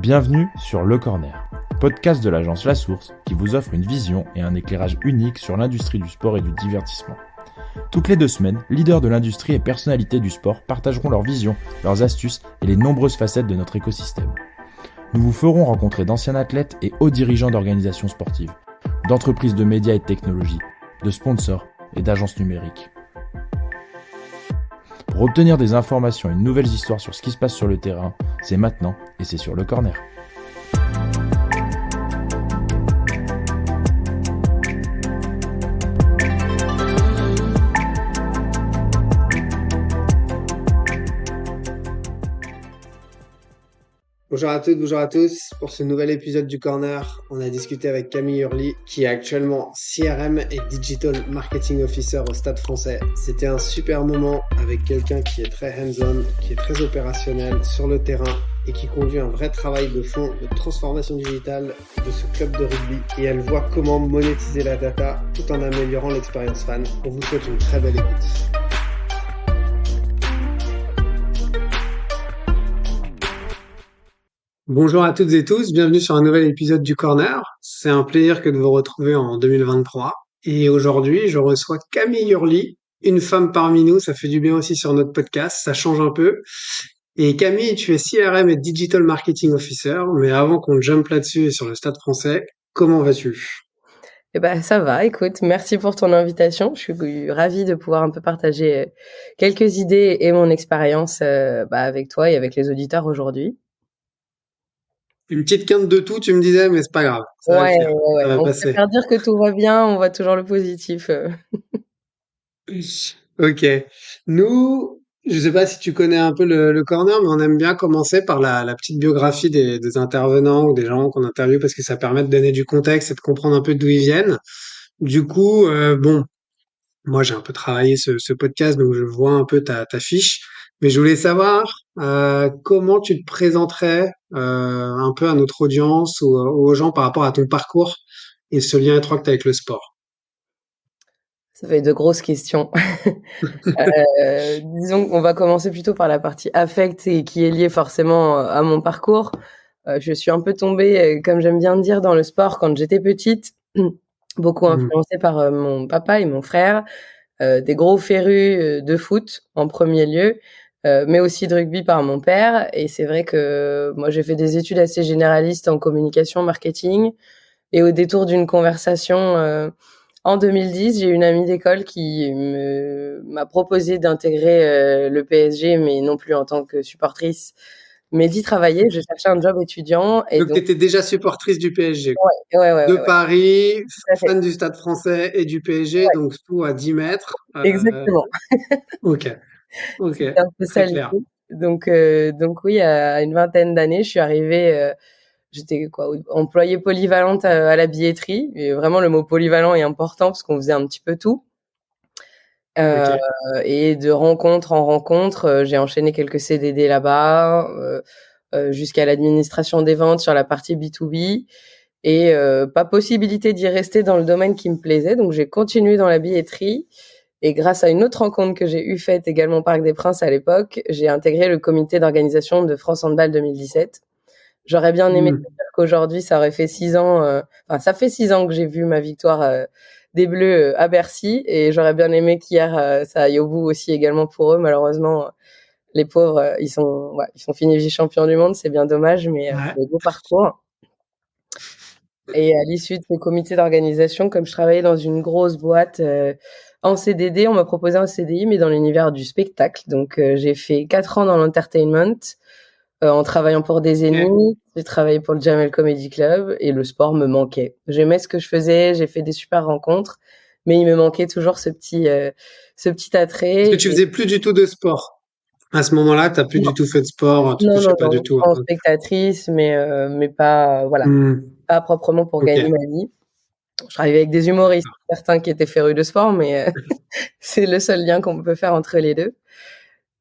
Bienvenue sur Le Corner, podcast de l'agence La Source qui vous offre une vision et un éclairage unique sur l'industrie du sport et du divertissement. Toutes les 2 semaines, leaders de l'industrie et personnalités du sport partageront leurs visions, leurs astuces et les nombreuses facettes de notre écosystème. Nous vous ferons rencontrer d'anciens athlètes et hauts dirigeants d'organisations sportives, d'entreprises de médias et de technologies, de sponsors et d'agences numériques. Pour obtenir des informations et de nouvelles histoires sur ce qui se passe sur le terrain, c'est maintenant et c'est sur Le Corner. Bonjour à toutes, bonjour à tous. Pour ce nouvel épisode du Corner, on a discuté avec Camille Hurly, qui est actuellement CRM et Digital Marketing Officer au Stade Français. C'était un super moment avec quelqu'un qui est très hands-on, qui est très opérationnel sur le terrain et qui conduit un vrai travail de fond de transformation digitale de ce club de rugby. Et elle voit comment monétiser la data tout en améliorant l'expérience fan. On vous souhaite une très belle écoute. Bonjour à toutes et tous, bienvenue sur un nouvel épisode du Corner. C'est un plaisir que de vous retrouver en 2023. Et aujourd'hui, je reçois Camille Hurly, une femme parmi nous. Ça fait du bien aussi sur notre podcast, ça change un peu. Et Camille, tu es CRM et Digital Marketing Officer. Mais avant qu'on jump là-dessus et sur le Stade Français, comment vas-tu ? Ça va, écoute, merci pour ton invitation. Je suis ravie de pouvoir un peu partager quelques idées et mon expérience avec toi et avec les auditeurs aujourd'hui. Une petite quinte de tout, tu me disais, mais c'est pas grave. Ça va le faire. Ça va On passer. préfère dire que tout va bien, on voit toujours le positif. Ok. Nous, je sais pas si tu connais un peu le corner, mais on aime bien commencer par la petite biographie des intervenants ou des gens qu'on interviewe parce que ça permet de donner du contexte et de comprendre un peu d'où ils viennent. Du coup, moi j'ai un peu travaillé ce podcast, donc je vois un peu ta fiche. Mais je voulais savoir comment tu te présenterais un peu à notre audience ou aux gens par rapport à ton parcours et ce lien étroit que tu as avec le sport. Ça fait de grosses questions. Disons qu'on va commencer plutôt par la partie affect et qui est liée forcément à mon parcours. Je suis un peu tombée, comme j'aime bien dire, dans le sport quand j'étais petite, beaucoup influencée par mon papa et mon frère, des gros férus de foot en premier lieu, mais aussi de rugby par mon père. Et c'est vrai que moi, j'ai fait des études assez généralistes en communication, marketing. Et au détour d'une conversation en 2010, j'ai une amie d'école qui m'a proposé d'intégrer le PSG, mais non plus en tant que supportrice, mais d'y travailler. Je cherchais un job étudiant. Et Donc, tu donc, étais déjà supportrice du PSG, quoi. ouais. De Paris, Tout à fait. fan du Stade Français et du PSG, Ouais, donc tout à 10 mètres. exactement. Ok, ok, C'était un peu très ça clair. l'idée. Donc oui, à une vingtaine d'années, je suis arrivée, j'étais employée polyvalente à la billetterie. Et vraiment, le mot polyvalent est important parce qu'on faisait un petit peu tout. Ok. Et de rencontre en rencontre, j'ai enchaîné quelques CDD là-bas, jusqu'à l'administration des ventes sur la partie B2B. Et pas possibilité d'y rester dans le domaine qui me plaisait, donc j'ai continué dans la billetterie. Et grâce à une autre rencontre que j'ai faite également au Parc des Princes à l'époque, j'ai intégré le comité d'organisation de France Handball 2017. J'aurais bien aimé te dire qu'aujourd'hui, ça aurait fait 6 ans, ça fait 6 ans que j'ai vu ma victoire des Bleus à Bercy, et j'aurais bien aimé qu'hier, ça aille au bout aussi également pour eux. Malheureusement, les pauvres, ils sont finis vice-champions du monde, c'est bien dommage, mais Ouais. c'est un beau parcours. Et à l'issue de ce comité d'organisation, comme je travaillais dans une grosse boîte en CDD, on m'a proposé un CDI, mais dans l'univers du spectacle. Donc, j'ai fait 4 ans dans l'entertainment, en travaillant pour des ennemis. J'ai travaillé pour le Jamel Comedy Club et le sport me manquait. J'aimais ce que je faisais, j'ai fait des super rencontres, mais il me manquait toujours ce petit Est-ce que attrait. tu faisais plus du tout de sport? À ce moment-là, t'as plus Non, du tout fait de sport, tu non, touchais non, pas du non, tout. en spectatrice, mais pas, voilà, pas proprement pour Ok. gagner ma vie. Je travaillais avec des humoristes, D'accord. certains qui étaient férus de sport, mais c'est le seul lien qu'on peut faire entre les deux.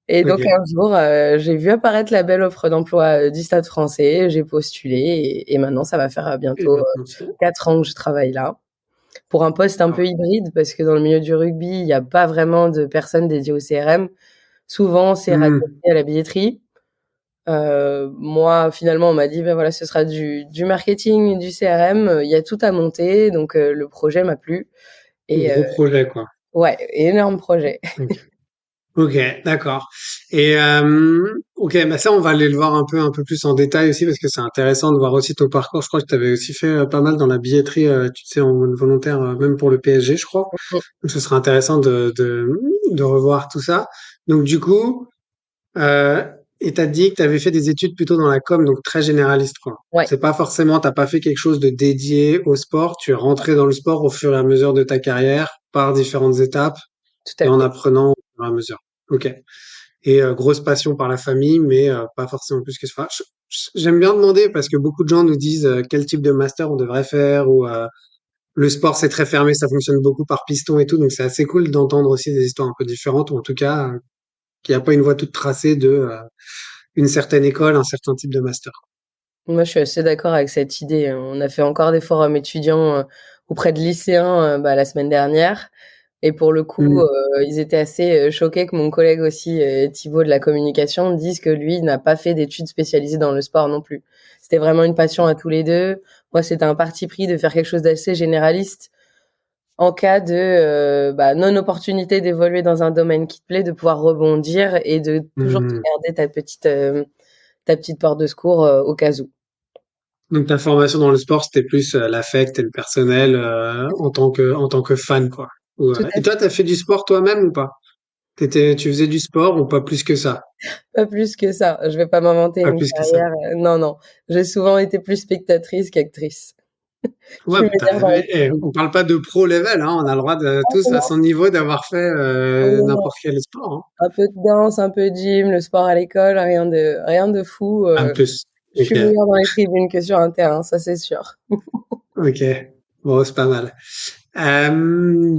Et donc Ok. un jour, j'ai vu apparaître la belle offre d'emploi du Stade Français, j'ai postulé et maintenant ça va faire Et bientôt maintenant, c'est 4 ans que je travaille là, pour un poste un peu alors, hybride parce que dans le milieu du rugby, il y a pas vraiment de personnes dédiées au CRM. Souvent, c'est rattaché à la billetterie. Moi, finalement, on m'a dit, ben voilà, ce sera du marketing, du CRM. Il y a tout à monter, donc le projet m'a plu. Et Gros projet, quoi. ouais, énorme projet. Ok, ok, d'accord. Et ok, bah ça, on va aller le voir un peu plus en détail aussi parce que c'est intéressant de voir aussi ton parcours. Je crois que tu avais aussi fait pas mal dans la billetterie, tu sais, en mode volontaire, même pour le PSG, je crois. Donc, ce sera intéressant de revoir tout ça. Donc, du coup, euh, et t'as dit que tu avais fait des études plutôt dans la com, donc très généraliste, quoi. Ouais, C'est pas forcément, t'as pas fait quelque chose de dédié au sport. Tu es rentré dans le sport au fur et à mesure de ta carrière, par différentes étapes tout et à en fait. apprenant au fur et à mesure. Ok. Et grosse passion par la famille, mais pas forcément plus que ça. Enfin, j'aime bien demander parce que beaucoup de gens nous disent quel type de master on devrait faire ou le sport c'est très fermé, ça fonctionne beaucoup par piston et tout, donc c'est assez cool d'entendre aussi des histoires un peu différentes ou en tout cas qu'il n'y a pas une voie toute tracée de une certaine école, un certain type de master. Moi, je suis assez d'accord avec cette idée. On a fait encore des forums étudiants auprès de lycéens la semaine dernière. Et pour le coup, Hmm. ils étaient assez choqués que mon collègue aussi, Thibaut de la communication, dise que lui n'a pas fait d'études spécialisées dans le sport non plus. C'était vraiment une passion à tous les deux. Moi, c'était un parti pris de faire quelque chose d'assez généraliste en cas de non-opportunité d'évoluer dans un domaine qui te plaît, de pouvoir rebondir et de toujours te Hmm. garder ta petite porte de secours au cas où. Donc ta formation dans le sport, c'était plus l'affect et le personnel en tant que fan, quoi. Tout Ouais. à Et toi, t'as fait du sport toi-même ou pas? Tu faisais du sport ou pas plus que ça? Pas plus que ça. Je vais pas m'inventer Pas une plus que ça. carrière. Non, non. J'ai souvent été plus spectatrice qu'actrice. Je Ouais, suis bah, meilleure dans les on tribunes. parle pas de pro level, hein. On a le droit de Ah tous à non, son niveau d'avoir fait non, non. n'importe quel sport, hein. Un peu de danse, un peu de gym, le sport à l'école, rien de fou. Un plus. Je Ok, suis meilleure dans les tribunes que sur un terrain, ça c'est sûr. ok. Bon, c'est pas mal.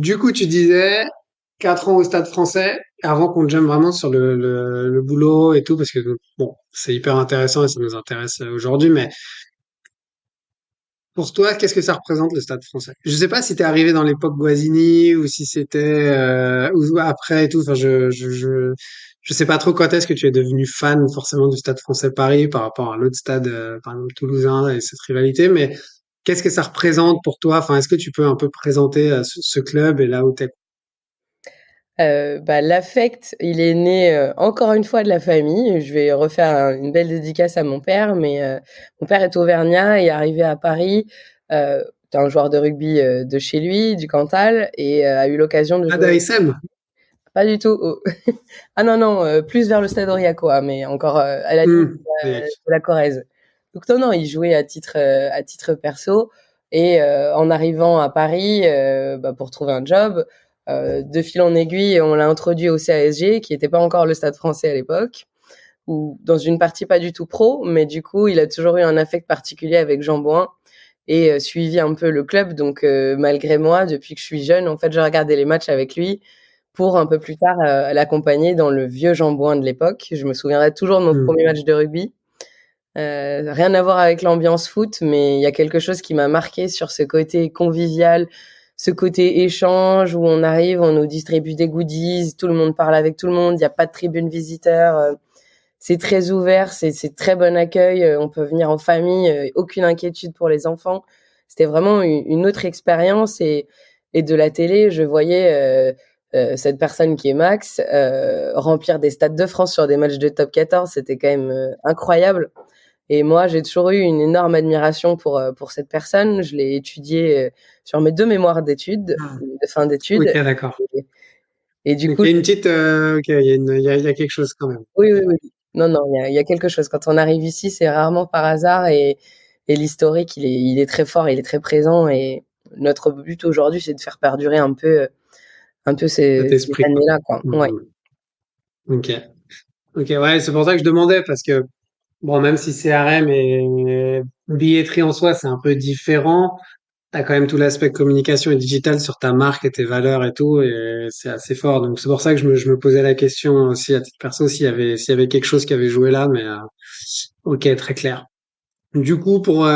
Du coup, tu disais 4 ans au Stade Français avant qu'on jump vraiment sur le boulot et tout, parce que bon, c'est hyper intéressant et ça nous intéresse aujourd'hui, mais pour toi, qu'est-ce que ça représente le Stade Français? Je sais pas si t'es arrivé dans l'époque Guazzini ou si c'était ou après et tout. Enfin, je sais pas trop quand est-ce que tu es devenu fan forcément du Stade Français Paris par rapport à l'autre stade, par exemple toulousain et cette rivalité. Mais qu'est-ce que ça représente pour toi? Enfin, est-ce que tu peux un peu présenter ce club et là où t'es? L'affect, il est né encore une fois de la famille. Je vais refaire une belle dédicace à mon père, mais mon père est auvergnat et est arrivé à Paris. C'est un joueur de rugby de chez lui, du Cantal, et a eu l'occasion de Ah, jouer. d'ASM? Pas du tout. Ah non, non, plus vers le Stade Aurillacois, mais encore à la limite Hmm. Yes. de la Corrèze. Donc non, non, il jouait à titre perso. Et en arrivant à Paris pour trouver un job, de fil en aiguille, on l'a introduit au CASG, qui n'était pas encore le Stade français à l'époque, ou dans une partie pas du tout pro, mais du coup, il a toujours eu un affect particulier avec Jean Bouin et suivi un peu le club. Donc malgré moi, depuis que je suis jeune, en fait, je regardais les matchs avec lui pour un peu plus tard l'accompagner dans le vieux Jambouin de l'époque. Je me souviendrai toujours de mon Hmm. premier match de rugby. Rien à voir avec l'ambiance foot, mais il y a quelque chose qui m'a marqué sur ce côté convivial, ce côté échange où on arrive, on nous distribue des goodies, tout le monde parle avec tout le monde, il n'y a pas de tribune visiteur, c'est très ouvert, c'est très bon accueil, on peut venir en famille, aucune inquiétude pour les enfants. C'était vraiment une autre expérience et de la télé, je voyais cette personne qui est Max remplir des stades de France sur des matchs de top 14, c'était quand même incroyable. Et moi, j'ai toujours eu une énorme admiration pour cette personne. Je l'ai étudiée sur mes 2 mémoires d'études, Ah. de fin Ok, d'études. d'accord. Et, et du Donc coup, il y a une petite, ok, il y a quelque chose quand même. oui, oui, oui. Non, non, il y a quelque chose. Quand on arrive ici, c'est rarement par hasard et l'historique, il est très fort, il est très présent. Et notre but aujourd'hui, c'est de faire perdurer un peu Cet ces esprit, quoi. années-là, quoi. Ouais. Hmm. Ok. Ok, ouais, c'est pour ça que je demandais, parce que, bon, même si CRM et billetterie en soi, c'est un peu différent, t'as quand même tout l'aspect communication et digital sur ta marque et tes valeurs et tout, et c'est assez fort. Donc, c'est pour ça que je me posais la question aussi à titre perso s'il y avait quelque chose qui avait joué là, mais, ok, très clair. Du coup, pour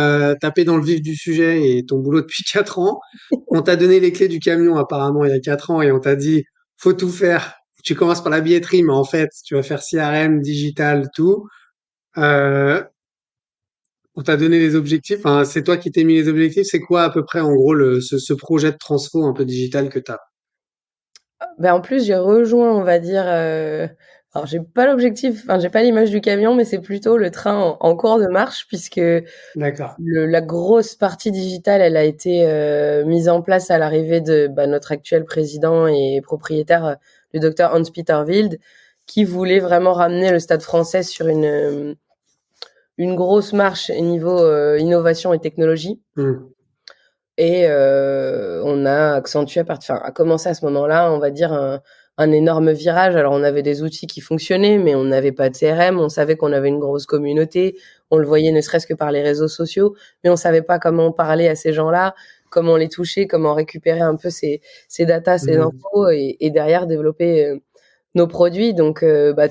taper dans le vif du sujet et ton boulot depuis 4 ans, on t'a donné les clés du camion apparemment il y a 4 ans et on t'a dit faut tout faire. Tu commences par la billetterie, mais en fait tu vas faire CRM, digital, tout. Euh, on t'a donné les objectifs. Enfin, c'est toi qui t'es mis les objectifs. C'est quoi à peu près, en gros, ce projet de transfo un peu digital que t'as? Ben, en plus, j'ai rejoint, on va dire, alors j'ai pas l'objectif, enfin, j'ai pas l'image du camion, mais c'est plutôt le train en cours de marche puisque D'accord. la grosse partie digitale, elle a été mise en place à l'arrivée de notre actuel président et propriétaire, le docteur Hans-Peter Wild, qui voulait vraiment ramener le Stade français sur une grosse marche niveau innovation et technologie. Hmm. Et on a accentué a commencé à ce moment-là, on va dire un énorme virage. Alors on avait des outils qui fonctionnaient, mais on n'avait pas de CRM. On savait qu'on avait une grosse communauté. On le voyait ne serait-ce que par les réseaux sociaux, mais on savait pas comment parler à ces gens-là, comment les toucher, comment récupérer un peu ces datas, ces Hmm. infos et derrière développer nos produits. Donc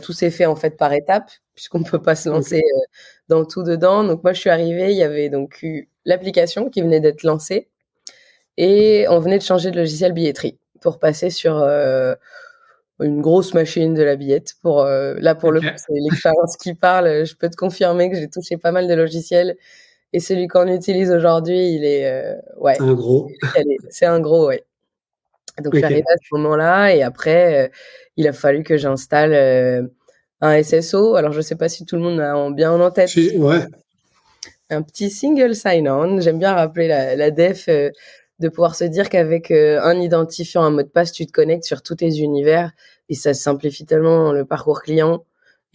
tout s'est fait en fait par étapes, puisqu'on peut pas se Ok. lancer dans tout dedans. Donc moi je suis arrivée, il y avait donc eu l'application qui venait d'être lancée et on venait de changer de logiciel billetterie pour passer sur une grosse machine de la billette. Là, pour le coup, Ok. c'est l'expérience qui parle. Je peux te confirmer que j'ai touché pas mal de logiciels et celui qu'on utilise aujourd'hui, il est, C'est ouais, un gros. calé. C'est un gros, ouais. Donc, je suis arrivée Ok. à ce moment-là et après, il a fallu que j'installe un SSO. Alors, je sais pas si tout le monde a bien en tête Ouais. un petit single sign-on. J'aime bien rappeler la def, de pouvoir se dire qu'avec un identifiant, un mot de passe, tu te connectes sur tous tes univers et ça simplifie tellement le parcours client.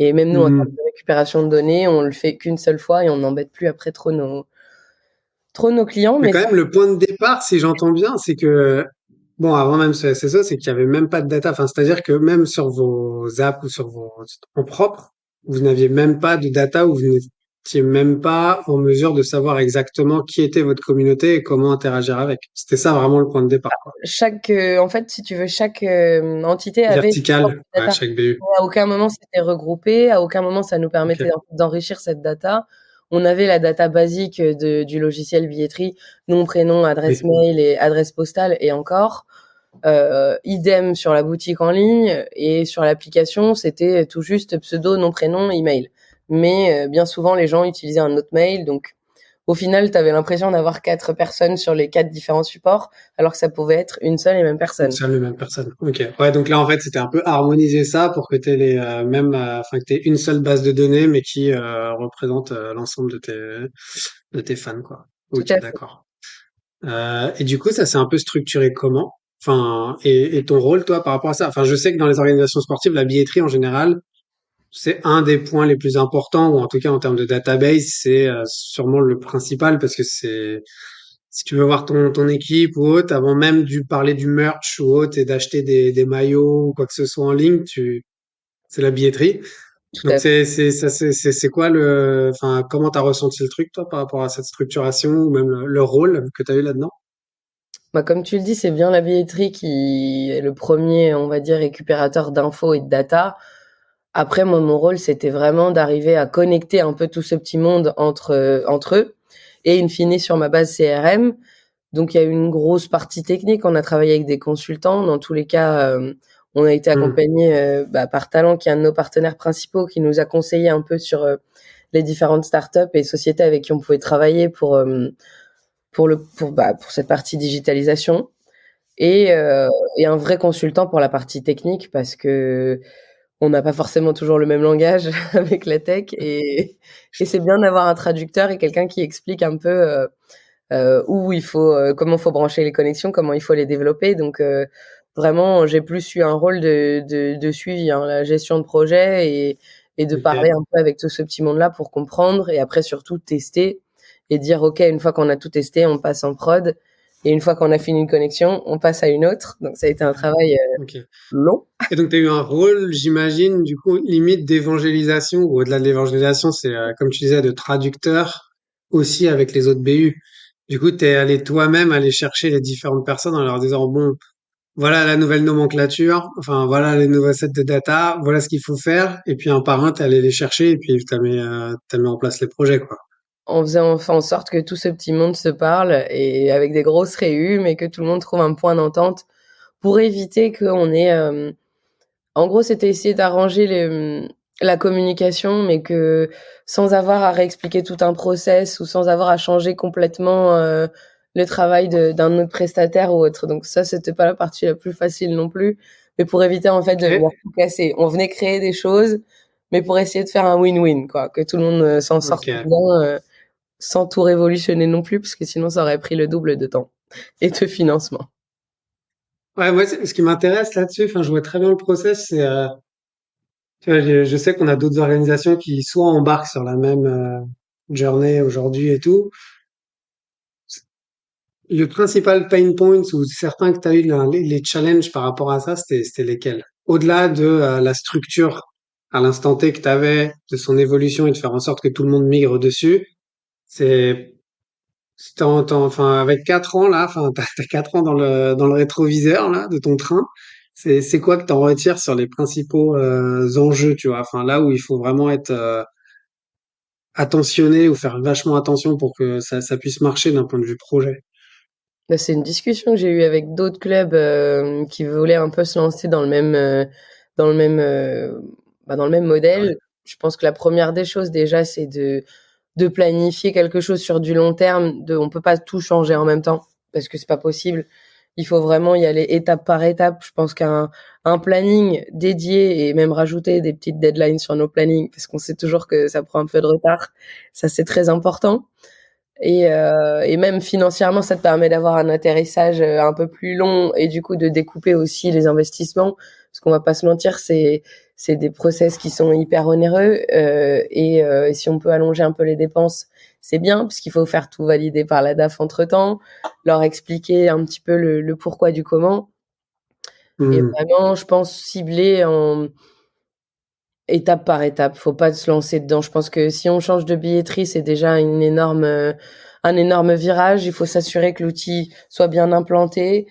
Et même nous, en termes Hmm. de récupération de données, on le fait qu'une seule fois et on n'embête plus après trop nos clients. Mais Mais quand ça, même, le point de départ, si j'entends bien, c'est que, bon, avant même ce SSO, c'est qu'il y avait même pas de data. Enfin, c'est-à-dire que même sur vos apps ou sur vos en propre, vous n'aviez même pas de data ou vous n'étiez même pas en mesure de savoir exactement qui était votre communauté et comment interagir avec. C'était ça vraiment le point de départ, quoi. en fait, si tu veux, chaque entité avait sa propre Vertical, ouais, data. chaque BU. À aucun moment c'était regroupé, à aucun moment ça nous permettait Ok. d'enrichir cette data. On avait la data basique du logiciel billetterie, nom, prénom, adresse Oui. mail et adresse postale et encore. Idem sur la boutique en ligne et sur l'application, c'était tout juste pseudo, nom, prénom, email. Mais bien souvent, les gens utilisaient un autre mail, donc au final, tu avais l'impression d'avoir 4 personnes sur les 4 différents supports, alors que ça pouvait être une seule et même Une personne. seule et même personne. Ok. Ouais, donc là, en fait, c'était un peu harmoniser ça pour que t'aies enfin, que t'aies une seule base de données, mais qui représente l'ensemble de tes fans, quoi. Tout Ok, à fait. d'accord. Et du coup, ça s'est un peu structuré comment? Enfin, et ton rôle, toi, par rapport à ça? Enfin, je sais que dans les organisations sportives, la billetterie, en général, c'est un des points les plus importants, ou en tout cas, en termes de database, c'est sûrement le principal, parce que si tu veux voir ton équipe ou autre, avant même de parler du merch ou autre et d'acheter des maillots ou quoi que ce soit en ligne, c'est la billetterie. Tout Donc à fait. c'est quoi enfin, comment t'as ressenti le truc, toi, par rapport à cette structuration ou même le rôle que t'as eu là-dedans? Bah, comme tu le dis, c'est bien la billetterie qui est le premier, on va dire, récupérateur d'infos et de data. Après, moi, mon rôle, c'était vraiment d'arriver à connecter un peu tout ce petit monde entre eux et in fine sur ma base CRM. Donc, il y a eu une grosse partie technique. On a travaillé avec des consultants. Dans tous les cas, on a été Hmm. accompagné par Talent, qui est un de nos partenaires principaux, qui nous a conseillé un peu sur les différentes startups et sociétés avec qui on pouvait travailler pour cette partie digitalisation et, euh, et un vrai consultant pour la partie technique parce que on n'a pas forcément toujours le même langage avec la tech et c'est bien d'avoir un traducteur et quelqu'un qui explique un peu comment faut brancher les connexions, comment il faut les développer. Donc vraiment, j'ai plus eu un rôle de suivi, hein, la gestion de projet et de parler Ok. un peu avec tout ce petit monde-là pour comprendre et après surtout tester et dire ok, une fois qu'on a tout testé, on passe en prod et une fois qu'on a fini une connexion, on passe à une autre. Donc ça a été un travail Ok. long. Et donc, tu as eu un rôle, j'imagine, du coup, limite d'évangélisation, ou au-delà de l'évangélisation, c'est, comme tu disais, de traducteur aussi avec les autres BU. Du coup, tu es allé toi-même aller chercher les différentes personnes en leur disant, bon, voilà la nouvelle nomenclature, enfin, voilà les nouveaux sets de data, voilà ce qu'il faut faire. Et puis, un par un, t'es allé les chercher et puis t'as mis en place les projets, quoi. On faisait en sorte que tout ce petit monde se parle et avec des grosses réus, mais que tout le monde trouve un point d'entente pour éviter qu'on ait en gros, c'était essayer d'arranger la communication, mais que sans avoir à réexpliquer tout un process ou sans avoir à changer complètement le travail d'un autre prestataire ou autre. Donc ça, c'était pas la partie la plus facile non plus, mais pour éviter en fait de venir Ok. tout casser. On venait créer des choses, mais pour essayer de faire un win-win, quoi, que tout le monde s'en sorte Ok. bien, sans tout révolutionner non plus, parce que sinon ça aurait pris le double de temps et de financement. Ouais, moi, ce qui m'intéresse là-dessus, enfin, je vois très bien le process, c'est, tu vois, je sais qu'on a d'autres organisations qui soit embarquent sur la même journée aujourd'hui et tout. Le principal pain point ou certains que tu as eu, les challenges par rapport à ça, c'était lesquels? Au-delà de la structure à l'instant T que tu avais, de son évolution et de faire en sorte que tout le monde migre dessus, c'est enfin, avec 4 ans là, enfin, t'as 4 ans dans le rétroviseur là de ton train. C'est quoi que t'en retires sur les principaux enjeux, tu vois? Enfin, là où il faut vraiment être attentionné ou faire vachement attention pour que ça puisse marcher d'un point de vue projet. Bah, c'est une discussion que j'ai eue avec d'autres clubs qui voulaient un peu se lancer dans le même, dans le même modèle. Je pense que la première des choses déjà, c'est de planifier quelque chose sur du long terme. On peut pas tout changer en même temps parce que c'est pas possible. Il faut vraiment y aller étape par étape. Je pense qu'un planning dédié et même rajouter des petites deadlines sur nos plannings parce qu'on sait toujours que ça prend un peu de retard. Ça, c'est très important. Et même financièrement, ça te permet d'avoir un atterrissage un peu plus long et du coup de découper aussi les investissements. Parce qu'on va pas se mentir, c'est des process qui sont hyper onéreux et si on peut allonger un peu les dépenses, c'est bien parce qu'il faut faire tout valider par la DAF entre-temps, leur expliquer un petit peu le pourquoi du comment et Hmm. vraiment, je pense cibler en étape par étape, faut pas se lancer dedans. Je pense que si on change de billetterie, c'est déjà un énorme virage. Il faut s'assurer que l'outil soit bien implanté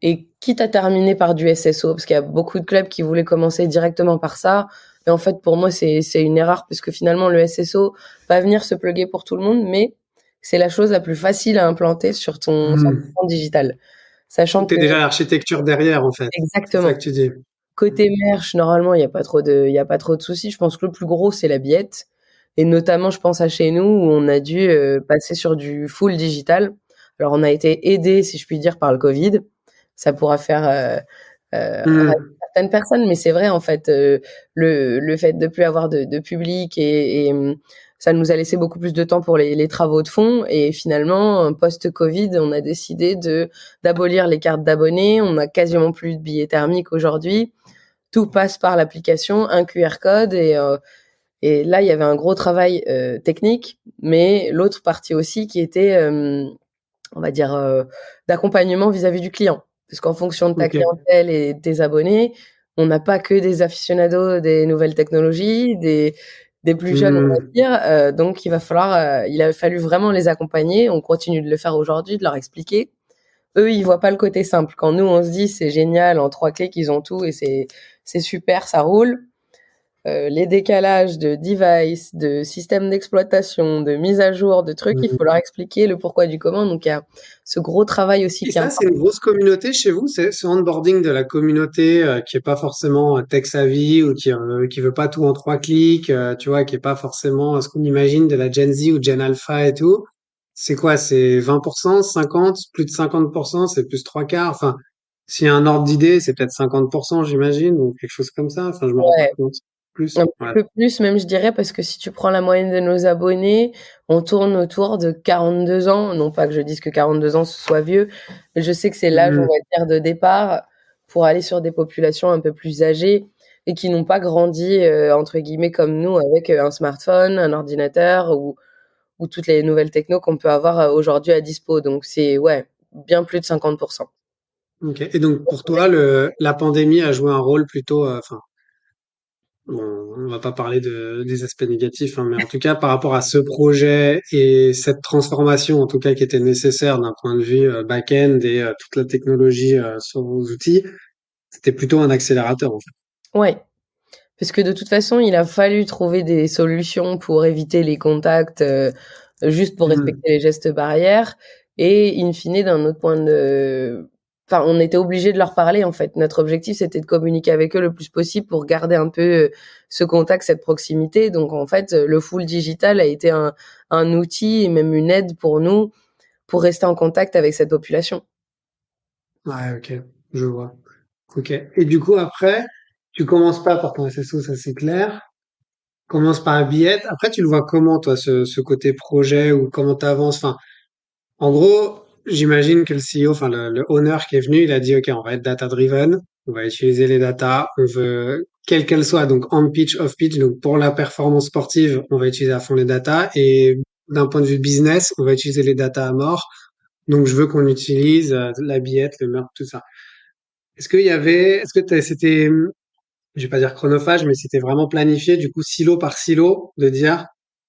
et quitte à terminer par du SSO, parce qu'il y a beaucoup de clubs qui voulaient commencer directement par ça. Et en fait, pour moi, c'est une erreur, parce que finalement, le SSO va venir se plugger pour tout le monde, mais c'est la chose la plus facile à implanter sur ton Hmm. plan digital. Faut Sachant que t'aies que, déjà l'architecture derrière, en fait. C'est ça exactement. que tu dis. Côté merch, normalement, il y a pas trop de soucis. Je pense que le plus gros, c'est la billette. Et notamment, je pense à chez nous, où on a dû passer sur du full digital. Alors, on a été aidé, si je puis dire, par le Covid. Ça pourra faire rager Hmm. certaines personnes, mais c'est vrai, en fait, le fait de plus avoir de public ça nous a laissé beaucoup plus de temps pour les travaux de fond. Et finalement, post-Covid, on a décidé d'abolir les cartes d'abonnés. On a quasiment plus de billets thermiques aujourd'hui. Tout passe par l'application, un QR code et là il y avait un gros travail technique, mais l'autre partie aussi qui était, on va dire, d'accompagnement vis-à-vis du client. Parce qu'en fonction de ta Ok. clientèle et de tes abonnés, on n'a pas que des aficionados des nouvelles technologies, des plus jeunes, on va Hmm. dire. Donc il a fallu vraiment les accompagner. On continue de le faire aujourd'hui, de leur expliquer. Eux, ils voient pas le côté simple. Quand nous, on se dit c'est génial, en 3 clics, ils ont tout et c'est super, ça roule. Les décalages de device, de système d'exploitation, de mise à jour, de trucs, il faut leur expliquer le pourquoi du comment. Donc il y a ce gros travail aussi Et qui est ça, c'est important. une grosse communauté chez vous, c'est ce onboarding de la communauté qui est pas forcément tech savvy ou qui veut pas tout en 3 clics, tu vois, qui est pas forcément ce qu'on imagine de la Gen Z ou Gen Alpha et tout. C'est quoi? C'est 20%, 50, plus de 50%, c'est plus 3 quarts. Enfin, s'il y a un ordre d'idée, c'est peut-être 50%, j'imagine, ou quelque chose comme ça. Enfin, je me rends pas Ouais, compte. Plus, un petit ouais. peu plus même, je dirais, parce que si tu prends la moyenne de nos abonnés, on tourne autour de 42 ans. Non pas que je dise que 42 ans, ce soit vieux, mais je sais que c'est l'âge, on Hmm. va dire, de départ pour aller sur des populations un peu plus âgées et qui n'ont pas grandi, entre guillemets, comme nous, avec un smartphone, un ordinateur ou toutes les nouvelles techno qu'on peut avoir aujourd'hui à dispo. Donc c'est ouais, bien plus de 50%. Ok. Et donc, pour toi, la pandémie a joué un rôle plutôt, enfin, bon, on va pas parler des aspects négatifs, hein, mais en tout cas, par rapport à ce projet et cette transformation, en tout cas, qui était nécessaire d'un point de vue back-end et toute la technologie sur vos outils, c'était plutôt un accélérateur, en fait. Ouais, parce que de toute façon, il a fallu trouver des solutions pour éviter les contacts, juste pour Hmm. respecter les gestes barrières et in fine d'un autre point de on était obligé de leur parler, en fait. Notre objectif, c'était de communiquer avec eux le plus possible pour garder un peu ce contact, cette proximité. Donc, en fait, le full digital a été un outil et même une aide pour nous pour rester en contact avec cette population. Ouais, ok, je vois. Ok. Et du coup, après, tu commences pas par ton SSO, ça c'est clair. Commence par un billet. Après, tu le vois comment, toi, ce côté projet ou comment t'avances? Enfin, en gros, j'imagine que le CEO, enfin, le owner qui est venu, il a dit, OK, on va être data driven. On va utiliser les data. On veut, quelle qu'elle soit, donc on pitch, off pitch. Donc, pour la performance sportive, on va utiliser à fond les data. Et d'un point de vue business, on va utiliser les data à mort. Donc, je veux qu'on utilise la billette, le meurtre, tout ça. C'était, je vais pas dire chronophage, mais c'était vraiment planifié, du coup, silo par silo, de dire,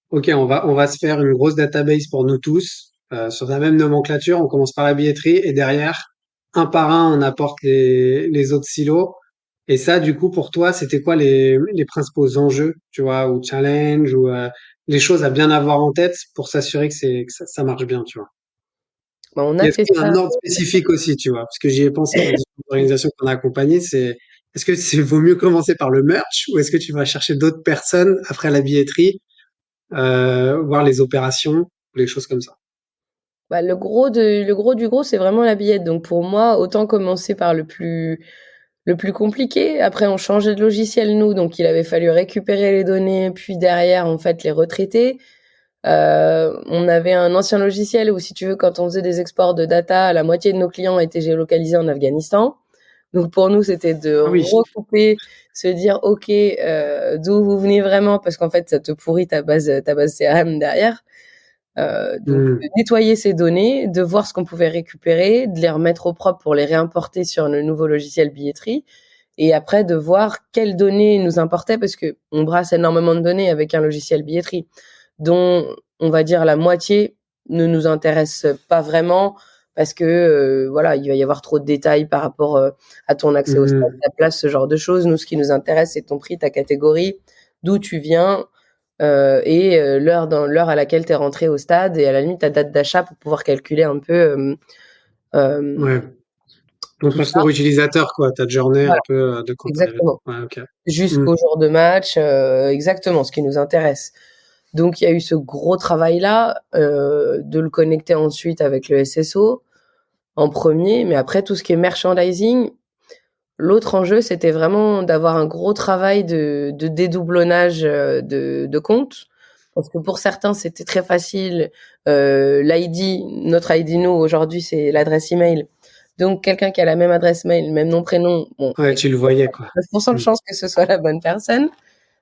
OK, on va se faire une grosse database pour nous tous, sur la même nomenclature. On commence par la billetterie et derrière, un par un, on apporte les autres silos. Et ça, du coup, pour toi, c'était quoi les principaux enjeux, tu vois, ou challenge, ou les choses à bien avoir en tête pour s'assurer que ça marche bien, tu vois. On Et a est-ce fait qu'il y a ça. un ordre spécifique aussi, tu vois? Parce que j'y ai pensé dans différentes organisations qu'on a accompagnées, est-ce que c'est vaut mieux commencer par le merch ou est-ce que tu vas chercher d'autres personnes après la billetterie, voir les opérations, les choses comme ça? Le gros du gros, c'est vraiment la billette. Donc pour moi, autant commencer par le plus compliqué. Après, on changeait de logiciel, nous, donc il avait fallu récupérer les données, puis derrière, en fait, les retraiter. On avait un ancien logiciel où, si tu veux, quand on faisait des exports de data, la moitié de nos clients étaient géolocalisés en Afghanistan. Donc pour nous, c'était de Ah oui. recouper, se dire, OK, d'où vous venez vraiment, parce qu'en fait, ça te pourrit ta base CRM derrière. Donc Mmh. de nettoyer ces données, de voir ce qu'on pouvait récupérer, de les remettre au propre pour les réimporter sur le nouveau logiciel billetterie, et après de voir quelles données nous importaient, parce que on brasse énormément de données avec un logiciel billetterie, dont on va dire la moitié ne nous intéresse pas vraiment, parce que voilà, il va y avoir trop de détails par rapport à ton accès au stade, Mmh. ta place, ce genre de choses. Nous, ce qui nous intéresse, c'est ton prix, ta catégorie, d'où tu viens, et l'heure à laquelle tu es rentré au stade, et à la limite ta date d'achat, pour pouvoir calculer un peu Ouais. Ton tout ça. parcours utilisateur, quoi, ta journée un Voilà, peu, de quand tu arrives. exactement. Ouais, OK. Mmh. Jusqu'au jour de match, exactement ce qui nous intéresse. Donc il y a eu ce gros travail-là, de le connecter ensuite avec le SSO en premier, mais après tout ce qui est merchandising, l'autre enjeu, c'était vraiment d'avoir un gros travail de dédoublonnage de comptes. Parce que pour certains, c'était très facile. Notre ID, nous, aujourd'hui, c'est l'adresse email. Donc, quelqu'un qui a la même adresse mail, même nom, prénom, bon, il Ouais, y a tu le voyais, quoi. 9% de Mmh. chances que ce soit la bonne personne.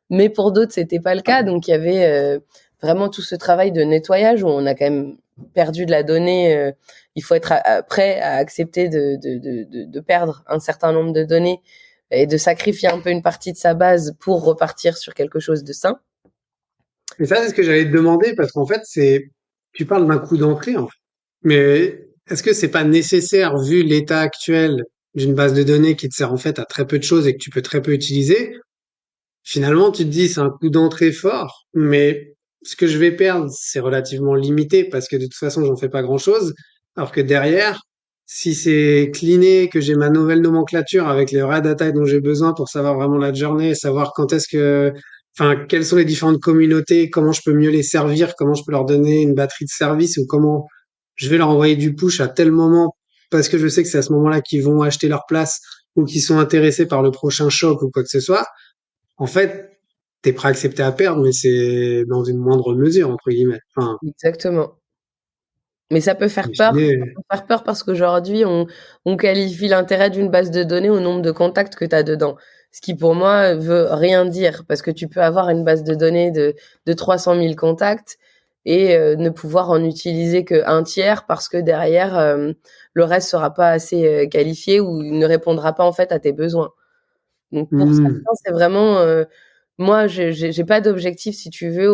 Mais pour d'autres, c'était pas le cas. Donc, il y avait vraiment tout ce travail de nettoyage où on a quand même perdu de la donnée. Il faut être prêt à accepter de perdre un certain nombre de données et de sacrifier un peu une partie de sa base pour repartir sur quelque chose de sain. Mais ça, c'est ce que j'allais te demander parce qu'en fait, tu parles d'un coup d'entrée, en fait. Mais est-ce que c'est pas nécessaire vu l'état actuel d'une base de données qui te sert en fait à très peu de choses et que tu peux très peu utiliser? Finalement, tu te dis, c'est un coup d'entrée fort, mais ce que je vais perdre, c'est relativement limité parce que de toute façon, j'en fais pas grand-chose. Alors que derrière, si c'est cleané, que j'ai ma nouvelle nomenclature avec les raw data dont j'ai besoin pour savoir vraiment la journée, savoir enfin, quelles sont les différentes communautés, comment je peux mieux les servir, comment je peux leur donner une batterie de service ou comment je vais leur envoyer du push à tel moment parce que je sais que c'est à ce moment-là qu'ils vont acheter leur place ou qu'ils sont intéressés par le prochain choc ou quoi que ce soit. En fait, t'es prêt à accepter à perdre, mais c'est dans une moindre mesure, entre guillemets. Enfin, Exactement. Mais ça peut in faire peur. Ça fine, peut faire peur parce qu'aujourd'hui, on qualifie l'intérêt d'une base de données au nombre de contacts que tu as dedans. Ce qui, pour moi, veut rien dire, parce que tu peux avoir une base de données de 300 000 contacts et ne pouvoir en utiliser qu'un tiers parce que derrière, le reste sera pas assez qualifié ou ne répondra pas en fait à tes besoins. Donc pour mmh, certains, c'est vraiment, moi, j'ai pas d'objectif, si tu veux,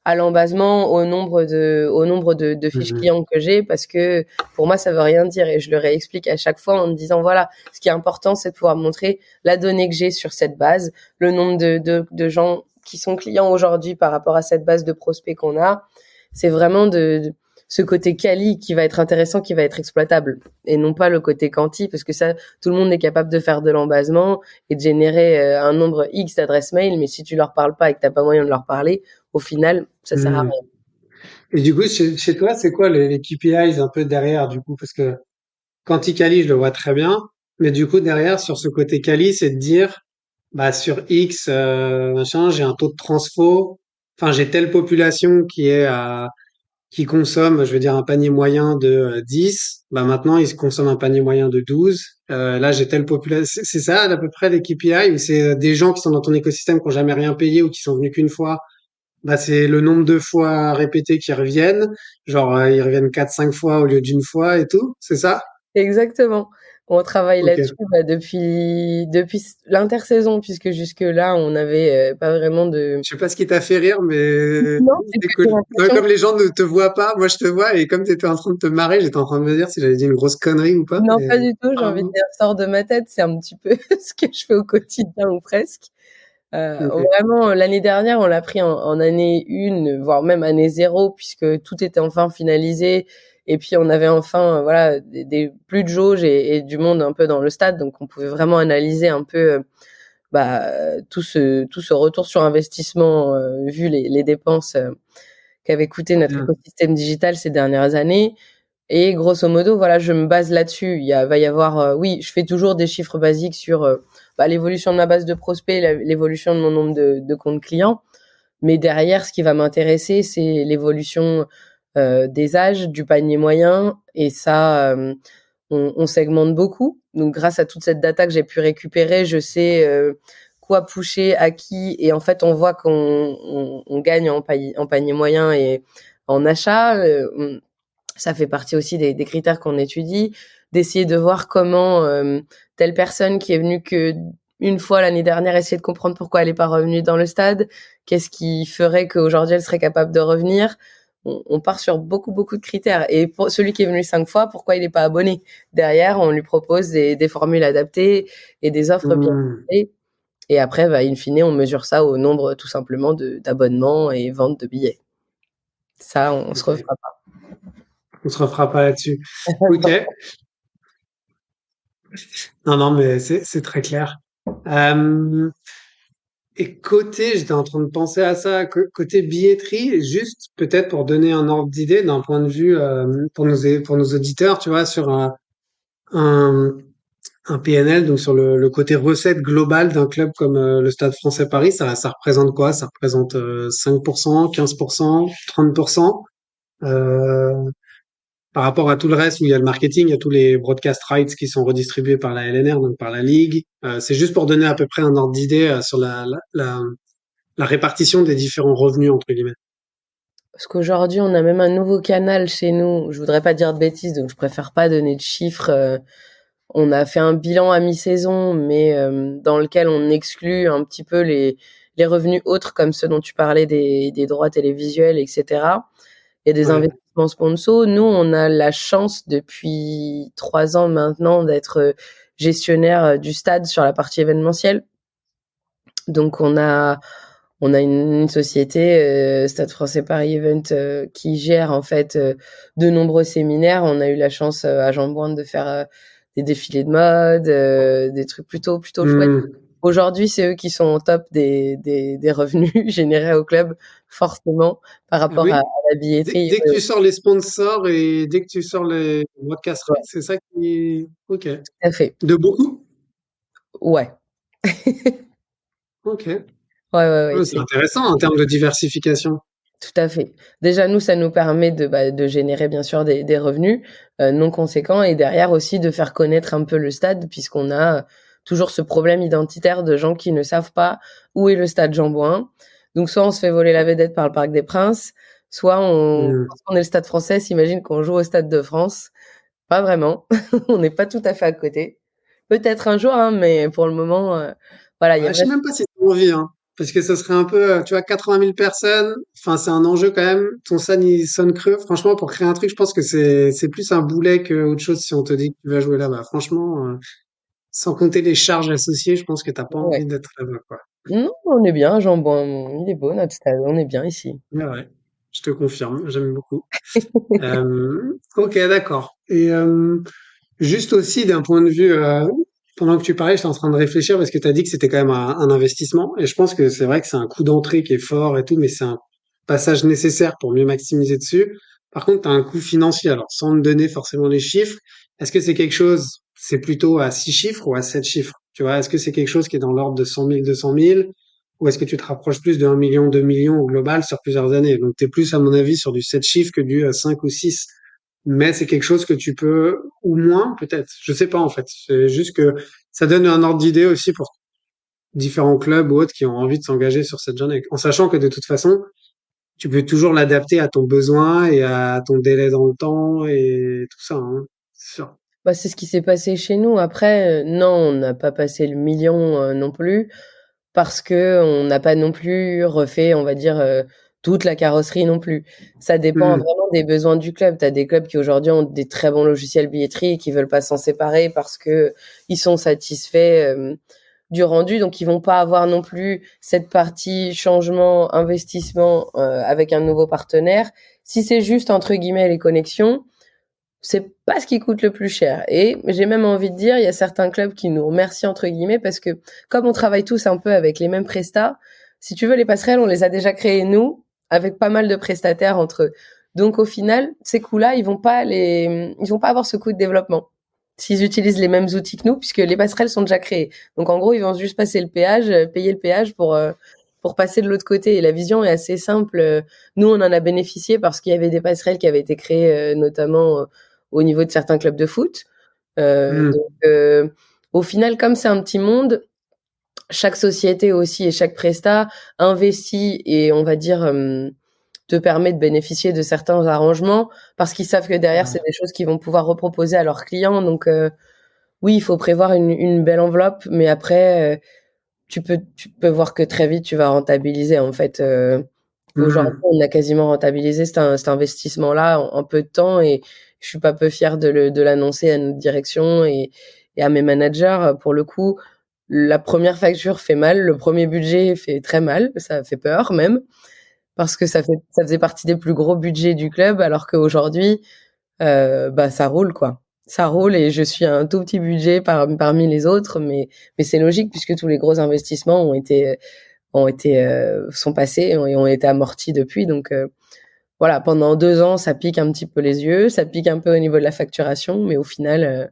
à l'embasement, au nombre de fiches mmh, clients que j'ai, parce que pour moi, ça veut rien dire, et je le réexplique à chaque fois en me disant, voilà, ce qui est important, c'est de pouvoir montrer la donnée que j'ai sur cette base, le nombre de gens qui sont clients aujourd'hui par rapport à cette base de prospects qu'on a. C'est vraiment ce côté quali qui va être intéressant, qui va être exploitable, et non pas le côté quanti, parce que ça, tout le monde est capable de faire de l'embasement et de générer un nombre X d'adresses mail, mais si tu leur parles pas et que t'as pas moyen de leur parler, au final, ça sert à Hmm. rien. Et du coup, chez toi, c'est quoi les KPIs un peu derrière, du coup? Parce que quand il quali, je le vois très bien. Mais du coup, derrière, sur ce côté quali, c'est de dire, bah, sur X, machin, j'ai un taux de transfo. Enfin, j'ai telle population qui consomme, je veux dire, un panier moyen de 10. Bah, maintenant, ils consomment un panier moyen de 12. Là, j'ai telle population. C'est ça, à peu près, les KPI, ou c'est des gens qui sont dans ton écosystème, qui ont jamais rien payé ou qui sont venus qu'une fois. Bah, c'est le nombre de fois répétés qui reviennent. Genre, ils reviennent 4, 5 fois au lieu d'une fois et tout. C'est ça? Exactement. On travaille Ok. là-dessus depuis l'intersaison, puisque jusque-là, on n'avait pas vraiment de... Je sais pas ce qui t'a fait rire, mais Non, c'est c'est que cool. j'ai Non, l'impression... comme les gens ne te voient pas, moi je te vois, et comme tu étais en train de te marrer, j'étais en train de me dire si j'avais dit une grosse connerie ou pas, Non, mais pas du tout, j'ai envie de apparemment. dire, sort de ma tête, c'est un petit peu ce que je fais au quotidien ou presque. Ok. Vraiment, l'année dernière, on l'a pris en année 1, voire même année 0, puisque tout était enfin finalisé. Et puis, on avait enfin, voilà, plus de jauges et du monde un peu dans le stade. Donc, on pouvait vraiment analyser un peu, bah, tout ce retour sur investissement, vu les dépenses, qu'avait coûté notre Hmm. écosystème digital ces dernières années. Et grosso modo, voilà, je me base là-dessus. Va y avoir, oui, je fais toujours des chiffres basiques sur bah, l'évolution de ma base de prospects, l'évolution de mon nombre de comptes clients. Mais derrière, ce qui va m'intéresser, c'est l'évolution des âges, du panier moyen. Et ça, on segmente beaucoup. Donc, grâce à toute cette data que j'ai pu récupérer, je sais quoi pusher à qui. Et en fait, on voit qu'on gagne en panier moyen et en achat. Ça fait partie aussi des critères qu'on étudie, d'essayer de voir comment telle personne qui est venue que une fois l'année dernière, essayer de comprendre pourquoi elle n'est pas revenue dans le stade, qu'est-ce qui ferait qu'aujourd'hui elle serait capable de revenir. On part sur beaucoup, beaucoup de critères. Et pour celui qui est venu 5 fois, pourquoi il n'est pas abonné? Derrière, on lui propose des formules adaptées et des offres bien Hmm. ciblées. Et après, bah, in fine, on mesure ça au nombre tout simplement d'abonnements et ventes de billets. Ça, on se Ok. refera pas. On se refera pas là-dessus. Ok. Non, non, mais c'est très clair. Euh, et côté, j'étais en train de penser à ça, côté billetterie, juste peut-être pour donner un ordre d'idée d'un point de vue pour nos auditeurs, tu vois, sur un, un PNL, donc sur le côté recette globale d'un club comme le Stade Français Paris, ça représente quoi? Ça représente 5%, 15%, 30%. Euh, Par rapport à tout le reste où il y a le marketing, il y a tous les broadcast rights qui sont redistribués par la LNR, donc par la Ligue. C'est juste pour donner à peu près un ordre d'idée sur la répartition des différents revenus, entre guillemets. Parce qu'aujourd'hui, on a même un nouveau canal chez nous. Je voudrais pas dire de bêtises, donc je préfère pas donner de chiffres. On a fait un bilan à mi-saison, mais dans lequel on exclut un petit peu les revenus autres, comme ceux dont tu parlais, des droits télévisuels, etc. Et des Ouais. investissements sponsors. Nous, on a la chance depuis 3 ans maintenant d'être gestionnaire du stade sur la partie événementielle. Donc, on a une société, Stade Français Paris Event, qui gère en fait de nombreux séminaires. On a eu la chance à Jean-Bouin de faire des défilés de mode, des trucs plutôt chouettes. Hmm. Aujourd'hui, c'est eux qui sont au top des revenus générés au club, forcément, par Ah rapport à oui. la billetterie. Dès que tu sors les sponsors et dès que tu sors les broadcast rights, Ouais, c'est ça qui... Ok. tout à fait. De beaucoup? Ouais. Ok. Ouais, Ouais, c'est intéressant en termes de diversification. tout à fait. Déjà, nous, ça nous permet de générer bien sûr des revenus non conséquents et derrière aussi de faire connaître un peu le stade puisqu'on a toujours ce problème identitaire de gens qui ne savent pas où est le stade Jean-Bouin. Donc, soit on se fait voler la vedette par le Parc des Princes, soit on Hmm. pense qu'on est le Stade français, s'imagine qu'on joue au Stade de France. Pas vraiment. On n'est pas tout à fait à côté. Peut-être un jour, hein, mais pour le moment, voilà, il y a Ouais, je sais vraiment... même pas si t'as envie, hein. Parce que ce serait un peu, tu vois, 80 000 personnes. Enfin, c'est un enjeu quand même. Ton son, il sonne creux. Franchement, pour créer un truc, je pense que c'est plus un boulet que autre chose si on te dit que tu vas jouer là-bas. Franchement, sans compter les charges associées, je pense que t'as pas Ouais. envie d'être là-bas, quoi. Non, on est bien, Jean-Bouin, il est beau notre stade, on est bien ici. Ouais, ouais. Je te confirme, j'aime beaucoup. Ok, d'accord. Et juste aussi d'un point de vue, pendant que tu parlais, j'étais en train de réfléchir parce que tu as dit que c'était quand même un investissement. Et je pense que c'est vrai que c'est un coût d'entrée qui est fort et tout, mais c'est un passage nécessaire pour mieux maximiser dessus. Par contre, tu as un coût financier. Alors, sans me donner forcément les chiffres, est-ce que c'est quelque chose, c'est plutôt à 6 chiffres ou à 7 chiffres? Tu vois, est-ce que c'est quelque chose qui est dans l'ordre de 100 000, 200 000? Ou est-ce que tu te rapproches plus de 1 million, 2 millions au global sur plusieurs années? Donc, tu es plus, à mon avis, sur du 7 chiffres que du 5 ou 6. Mais c'est quelque chose que tu peux, ou moins, peut-être. Je sais pas, en fait. C'est juste que ça donne un ordre d'idée aussi pour différents clubs ou autres qui ont envie de s'engager sur cette journée. En sachant que de toute façon, tu peux toujours l'adapter à ton besoin et à ton délai dans le temps et tout ça, hein. C'est sûr. Bah, c'est ce qui s'est passé chez nous. Après, non, on n'a pas passé le million non plus, parce que on n'a pas non plus refait, on va dire, toute la carrosserie non plus. Ça dépend Hmm. vraiment des besoins du club. Tu as des clubs qui aujourd'hui ont des très bons logiciels billetterie et qui veulent pas s'en séparer parce que ils sont satisfaits du rendu, donc ils vont pas avoir non plus cette partie changement, investissement avec un nouveau partenaire. Si c'est juste entre guillemets les connexions, c'est pas ce qui coûte le plus cher. Et j'ai même envie de dire, il y a certains clubs qui nous remercient entre guillemets parce que comme on travaille tous un peu avec les mêmes prestats, si tu veux, les passerelles, on les a déjà créées nous, avec pas mal de prestataires entre eux. Donc au final, ces coûts-là, ils vont pas avoir ce coût de développement s'ils utilisent les mêmes outils que nous, puisque les passerelles sont déjà créées. Donc en gros, ils vont juste passer le péage, payer le péage pour passer de l'autre côté. Et la vision est assez simple. Nous, on en a bénéficié parce qu'il y avait des passerelles qui avaient été créées, notamment au niveau de certains clubs de foot. Hmm. Donc, au final, comme c'est un petit monde, chaque société aussi et chaque prestat investit et on va dire te permet de bénéficier de certains arrangements parce qu'ils savent que derrière c'est des choses qu'ils vont pouvoir reproposer à leurs clients. Donc oui, il faut prévoir une belle enveloppe, mais après tu peux voir que très vite tu vas rentabiliser en fait. Aujourd'hui, Hmm. on a quasiment rentabilisé cet investissement-là en peu de temps et je suis pas peu fière de l'annoncer à notre direction et à mes managers. Pour le coup, la première facture fait mal, le premier budget fait très mal, ça fait peur même parce que ça faisait partie des plus gros budgets du club alors qu'aujourd'hui, bah ça roule quoi. Ça roule et je suis à un tout petit budget parmi les autres, mais c'est logique puisque tous les gros investissements sont passés et ont été amortis depuis. Donc voilà, pendant 2 ans, ça pique un petit peu les yeux, ça pique un peu au niveau de la facturation, mais au final,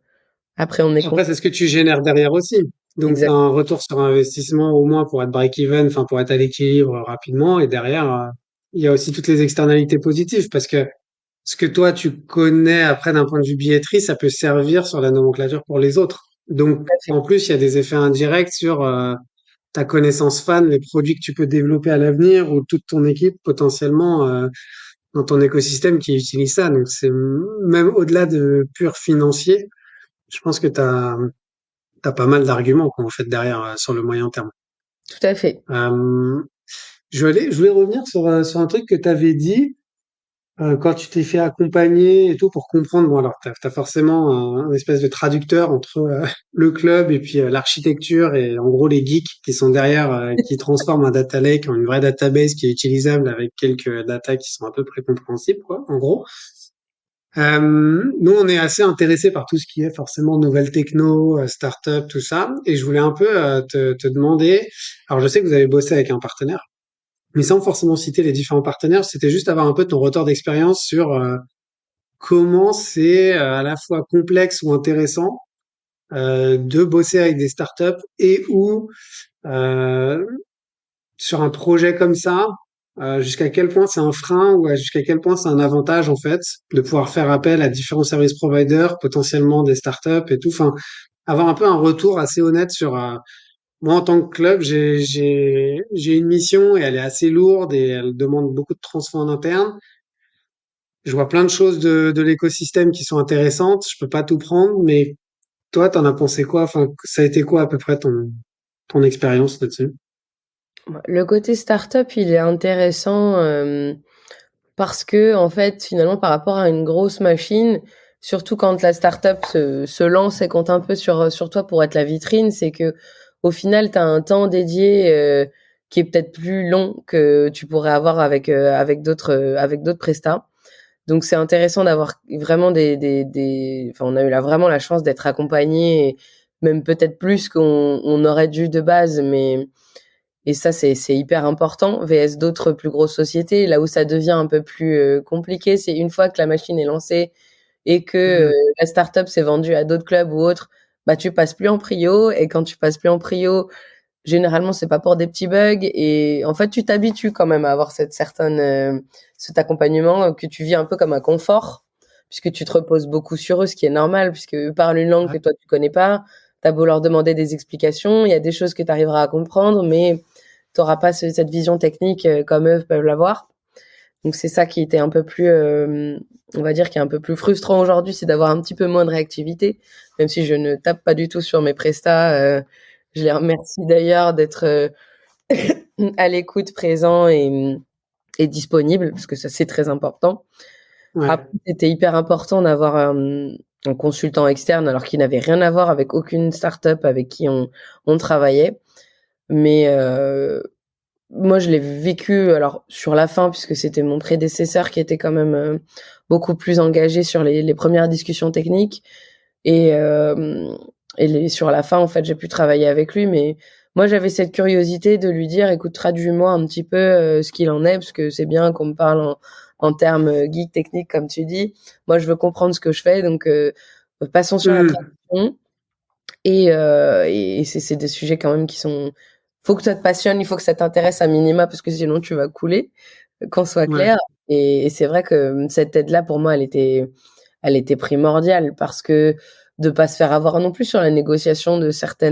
après, on est Après, content. c'est ce que tu génères derrière aussi. Donc, tu as Exact. un retour sur investissement au moins pour être break-even, enfin pour être à l'équilibre rapidement. Et derrière, il y a aussi toutes les externalités positives parce que ce que toi, tu connais après d'un point de vue billetterie, ça peut servir sur la nomenclature pour les autres. Donc, Tout à fait. en plus, il y a des effets indirects sur ta connaissance fan, les produits que tu peux développer à l'avenir ou toute ton équipe potentiellement dans ton écosystème qui utilise ça. Donc, c'est même au-delà de pur financier, je pense que t'as pas mal d'arguments quoi, en fait derrière sur le moyen terme. Tout à fait. Euh, je voulais revenir sur un truc que tu avais dit quand tu t'es fait accompagner et tout pour comprendre. Bon alors t'as forcément un espèce de traducteur entre le club et puis l'architecture et en gros les geeks qui sont derrière, qui transforment un data lake en une vraie database qui est utilisable avec quelques data qui sont à peu près compréhensibles quoi, en gros. Nous, on est assez intéressés par tout ce qui est forcément nouvelles techno, start-up, tout ça. Et je voulais un peu te demander, alors je sais que vous avez bossé avec un partenaire, mais sans forcément citer les différents partenaires, c'était juste avoir un peu ton retour d'expérience sur comment c'est à la fois complexe ou intéressant de bosser avec des startups et ou euh, sur un projet comme ça, jusqu'à quel point c'est un frein ou jusqu'à quel point c'est un avantage en fait de pouvoir faire appel à différents service providers, potentiellement des startups et tout. Enfin, avoir un peu un retour assez honnête sur moi en tant que club, j'ai une mission et elle est assez lourde et elle demande beaucoup de transfert en interne. Je vois plein de choses de l'écosystème qui sont intéressantes. Je peux pas tout prendre, mais toi, t'en as pensé quoi? Enfin, ça a été quoi à peu près ton expérience là-dessus? Le côté startup, il est intéressant parce que en fait, finalement, par rapport à une grosse machine, surtout quand la startup se lance et compte un peu sur toi pour être la vitrine, c'est que au final, tu as un temps dédié qui est peut-être plus long que tu pourrais avoir avec d'autres prestats. Donc c'est intéressant d'avoir vraiment enfin on a eu vraiment la chance d'être accompagné, même peut-être plus qu'on aurait dû de base, mais et ça c'est hyper important vs d'autres plus grosses sociétés. Là où ça devient un peu plus compliqué, c'est une fois que la machine est lancée et que la startup s'est vendue à d'autres clubs ou autres, bah tu passes plus en prio, et quand tu passes plus en prio, généralement c'est pas pour des petits bugs, et en fait tu t'habitues quand même à avoir cet accompagnement que tu vis un peu comme un confort, puisque tu te reposes beaucoup sur eux, ce qui est normal puisque eux parlent une langue que toi tu connais pas. T'as beau leur demander des explications, il y a des choses que tu arriveras à comprendre, mais t'auras pas cette vision technique comme eux peuvent l'avoir. Donc c'est ça qui était un peu plus, on va dire, qui est un peu plus frustrant aujourd'hui, c'est d'avoir un petit peu moins de réactivité, même si je ne tape pas du tout sur mes prestats. Je les remercie d'ailleurs d'être à l'écoute, présent et disponible, parce que ça c'est très important. Ouais. Après, c'était hyper important d'avoir un consultant externe, alors qu'il n'avait rien à voir avec aucune startup avec qui on travaillait. Mais moi, je l'ai vécu alors sur la fin, puisque c'était mon prédécesseur qui était quand même beaucoup plus engagé sur les premières discussions techniques, et sur la fin, en fait, j'ai pu travailler avec lui. Mais moi, j'avais cette curiosité de lui dire, écoute, traduis-moi un petit peu ce qu'il en est, parce que c'est bien qu'on me parle en termes geek techniques, comme tu dis. Moi, je veux comprendre ce que je fais, donc passons sur la traduction. Et c'est des sujets quand même qui sont... Faut que ça te passionne, il faut que ça t'intéresse à minima, parce que sinon tu vas couler, qu'on soit clair. Et c'est vrai que cette aide-là, pour moi, elle était primordiale, parce que de pas se faire avoir non plus sur la négociation de certains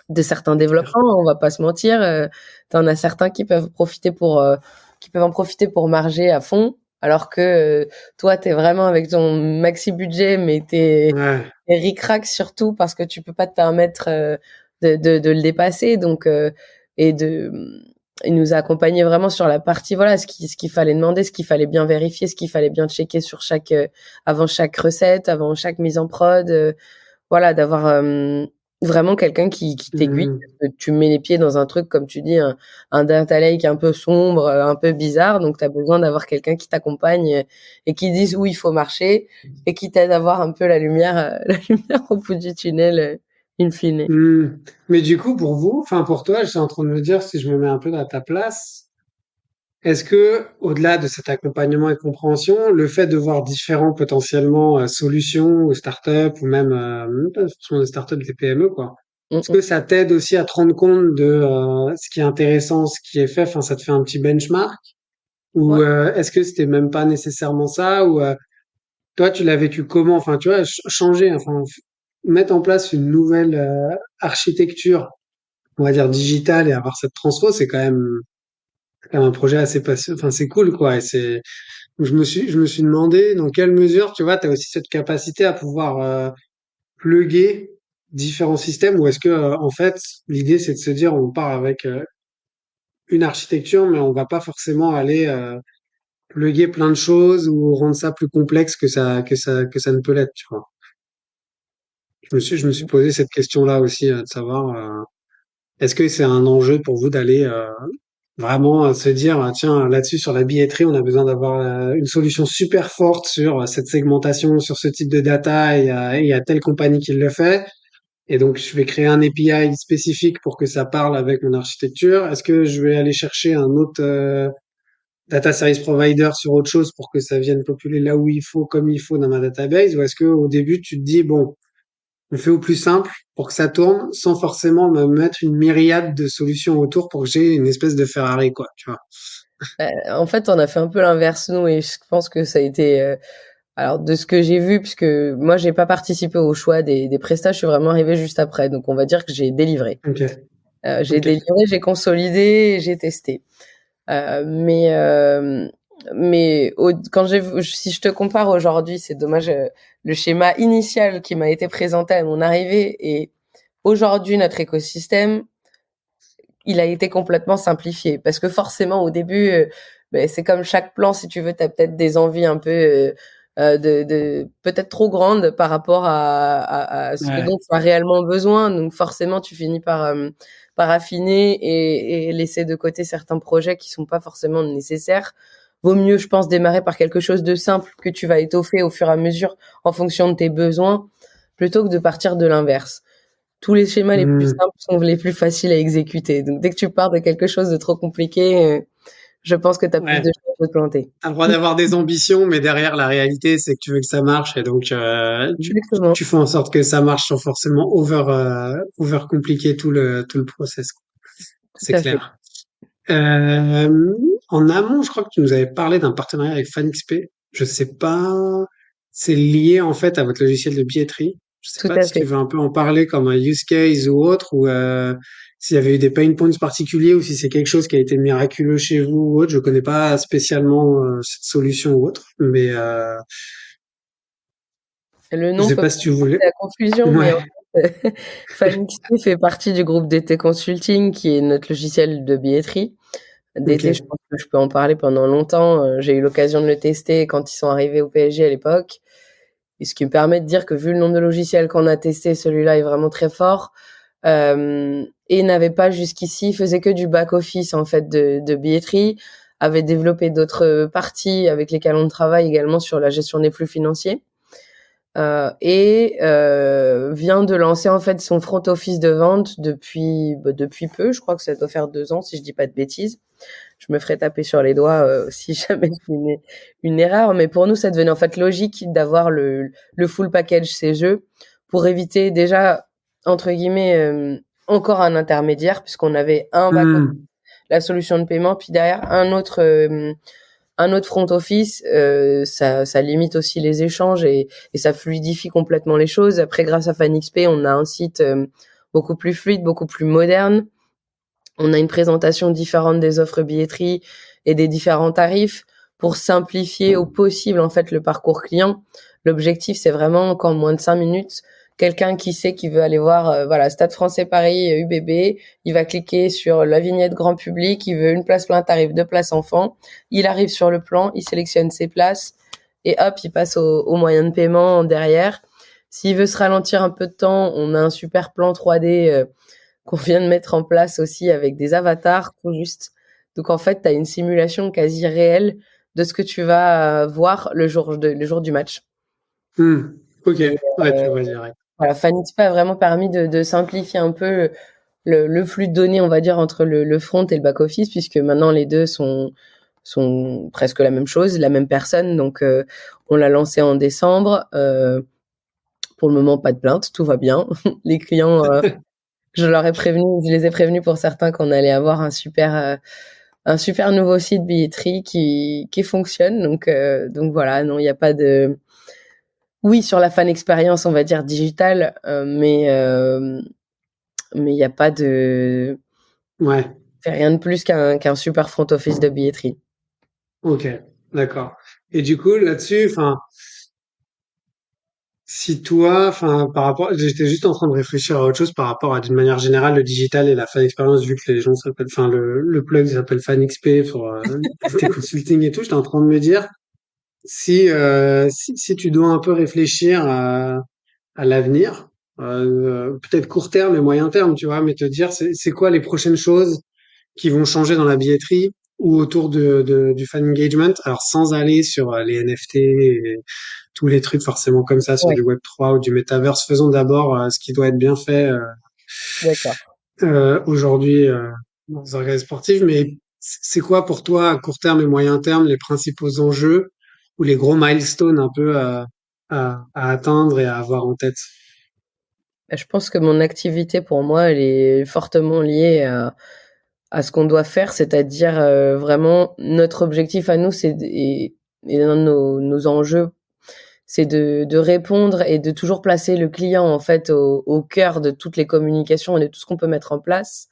développements, on va pas se mentir. T'en as certains qui peuvent en profiter pour marger à fond, alors que toi, t'es vraiment avec ton maxi budget, mais t'es ric-rac surtout parce que tu peux pas te permettre de le dépasser. Donc il nous a accompagnés vraiment sur la partie, voilà, ce qu'il fallait demander, ce qu'il fallait bien vérifier, ce qu'il fallait bien checker sur avant chaque recette, avant chaque mise en prod, voilà, d'avoir vraiment quelqu'un qui t'aiguille. Parce que tu mets les pieds dans un truc, comme tu dis, un data lake un peu sombre, un peu bizarre, donc tu as besoin d'avoir quelqu'un qui t'accompagne et qui dise où il faut marcher, et qui t'aide à voir un peu la lumière au bout du tunnel, in fine. Mais du coup, pour vous, enfin pour toi, je suis en train de me dire, si je me mets un peu à ta place, est-ce que, au-delà de cet accompagnement et compréhension, le fait de voir différents potentiellement solutions ou startups, ou même pas forcément des startups, des PME, quoi, Mmh est-ce mh. que ça t'aide aussi à te rendre compte de ce qui est intéressant, ce qui est fait, enfin ça te fait un petit benchmark, ou Ouais. est-ce que c'était même pas nécessairement ça, ou toi tu l'as vécu comment, enfin tu vois, changer, enfin mettre en place une nouvelle architecture, on va dire digitale, et avoir cette transfo, c'est quand même un projet assez passionnant, enfin c'est cool quoi, et c'est, je me suis demandé dans quelle mesure, tu vois, tu as aussi cette capacité à pouvoir plugger différents systèmes, ou est-ce que en fait l'idée c'est de se dire on part avec une architecture, mais on va pas forcément aller plugger plein de choses ou rendre ça plus complexe que ça ne peut l'être, tu vois. Je me suis posé cette question-là aussi, de savoir est-ce que c'est un enjeu pour vous d'aller vraiment se dire, ah, tiens, là-dessus, sur la billetterie, on a besoin d'avoir une solution super forte sur cette segmentation, sur ce type de data, et il y a telle compagnie qui le fait. Et donc, je vais créer un API spécifique pour que ça parle avec mon architecture. Est-ce que je vais aller chercher un autre data service provider sur autre chose pour que ça vienne populer là où il faut, comme il faut dans ma database? Ou est-ce que au début, tu te dis, bon, on fait au plus simple pour que ça tourne sans forcément me mettre une myriade de solutions autour pour que j'ai une espèce de Ferrari, quoi, tu vois? En fait, on a fait un peu l'inverse, nous, et je pense que ça a été, alors de ce que j'ai vu, puisque moi j'ai pas participé au choix des prestats, je suis vraiment arrivée juste après, donc on va dire que j'ai délivré. Ok, J'ai ok. délivré, j'ai consolidé et j'ai testé. Mais quand si je te compare aujourd'hui, c'est dommage, le schéma initial qui m'a été présenté à mon arrivée, et aujourd'hui notre écosystème, il a été complètement simplifié, parce que forcément au début, c'est comme chaque plan, si tu veux, tu as peut-être des envies un peu de peut-être trop grandes par rapport à ce que Ouais. dont tu as réellement besoin, donc forcément tu finis paraffiner et laisser de côté certains projets qui sont pas forcément nécessaires. Vaut mieux, je pense, démarrer par quelque chose de simple que tu vas étoffer au fur et à mesure en fonction de tes besoins, plutôt que de partir de l'inverse. Tous les schémas les plus simples sont les plus faciles à exécuter. Donc, dès que tu pars de quelque chose de trop compliqué, je pense que tu as plus de chances de te planter. T'as le droit d'avoir des ambitions, mais derrière, la réalité, c'est que tu veux que ça marche. Et donc, tu fais en sorte que ça marche sans forcément over compliquer tout le process, quoi. C'est clair. En amont, je crois que tu nous avais parlé d'un partenariat avec FanXP. Je sais pas, c'est lié en fait à votre logiciel de billetterie. Je sais pas si tu veux un peu en parler comme un use case ou autre, ou s'il y avait eu des pain points particuliers, ou si c'est quelque chose qui a été miraculeux chez vous ou autre. Je connais pas spécialement cette solution ou autre, mais le nom je sais peut pas si tu voulais. la confusion, mais en fait, FanXP fait partie du groupe DT Consulting, qui est notre logiciel de billetterie. DT, je pense que je peux en parler pendant longtemps. J'ai eu l'occasion de le tester quand ils sont arrivés au PSG à l'époque. Et ce qui me permet de dire que vu le nombre de logiciels qu'on a testé, celui-là est vraiment très fort. Et n'avait pas jusqu'ici, faisait que du back-office en fait de billetterie, avait développé d'autres parties avec lesquelles on travaille également sur la gestion des flux financiers. Et vient de lancer en fait son front office de vente depuis peu. Je crois que ça doit faire 2 ans si je dis pas de bêtises. Je me ferai taper sur les doigts si jamais c'est une erreur. Mais pour nous, ça devenait en fait logique d'avoir le full package CGE pour éviter déjà entre guillemets encore un intermédiaire, puisqu'on avait un back-office, la solution de paiement, puis derrière un autre front office. Ça limite aussi les échanges et ça fluidifie complètement les choses. Après, grâce à FanXP, on a un site beaucoup plus fluide, beaucoup plus moderne. On a une présentation différente des offres billetterie et des différents tarifs pour simplifier au possible en fait le parcours client. L'objectif, c'est vraiment qu'en moins de 5 minutes, quelqu'un qui sait qu'il veut aller voir Stade Français Paris UBB, il va cliquer sur la vignette grand public, il veut une place plein tarif, 2 places enfants, il arrive sur le plan, il sélectionne ses places et hop, il passe au moyen de paiement derrière. S'il veut se ralentir un peu de temps, on a un super plan 3D qu'on vient de mettre en place aussi avec des avatars tout juste. Donc en fait, tu as une simulation quasi réelle de ce que tu vas voir le jour du match. Ok, tu vois direct. Voilà, FanXP a vraiment permis de simplifier un peu le flux de données, on va dire, entre le front et le back-office, puisque maintenant les deux sont presque la même chose, la même personne. Donc on l'a lancé en décembre. Pour le moment, pas de plainte, tout va bien. Les clients... je les ai prévenus pour certains qu'on allait avoir un super nouveau site billetterie qui fonctionne. Donc voilà, non, il n'y a pas de... Oui, sur la fan expérience, on va dire digitale, mais il n'y a pas de... Ouais. C'est rien de plus qu'un super front office de billetterie. Ok, d'accord. Et du coup, là-dessus, si toi, par rapport, j'étais juste en train de réfléchir à autre chose par rapport à, d'une manière générale, le digital et la fan expérience, vu que les gens s'appellent, le plug s'appelle FanXP pour tes consulting et tout, j'étais en train de me dire, si tu dois un peu réfléchir à l'avenir, peut-être court terme et moyen terme, tu vois, mais te dire, c'est quoi les prochaines choses qui vont changer dans la billetterie ou autour du fan engagement, alors sans aller sur les NFT et tous les trucs forcément comme ça sur du Web3 ou du Metaverse. Faisons d'abord ce qui doit être bien fait aujourd'hui dans les organes sportifs. Mais c'est quoi pour toi à court terme et moyen terme les principaux enjeux ou les gros milestones un peu à atteindre et à avoir en tête? Je pense que mon activité, pour moi, elle est fortement liée à ce qu'on doit faire, c'est-à-dire vraiment notre objectif à nous, et l'un de nos enjeux, c'est de répondre et de toujours placer le client en fait au cœur de toutes les communications et de tout ce qu'on peut mettre en place.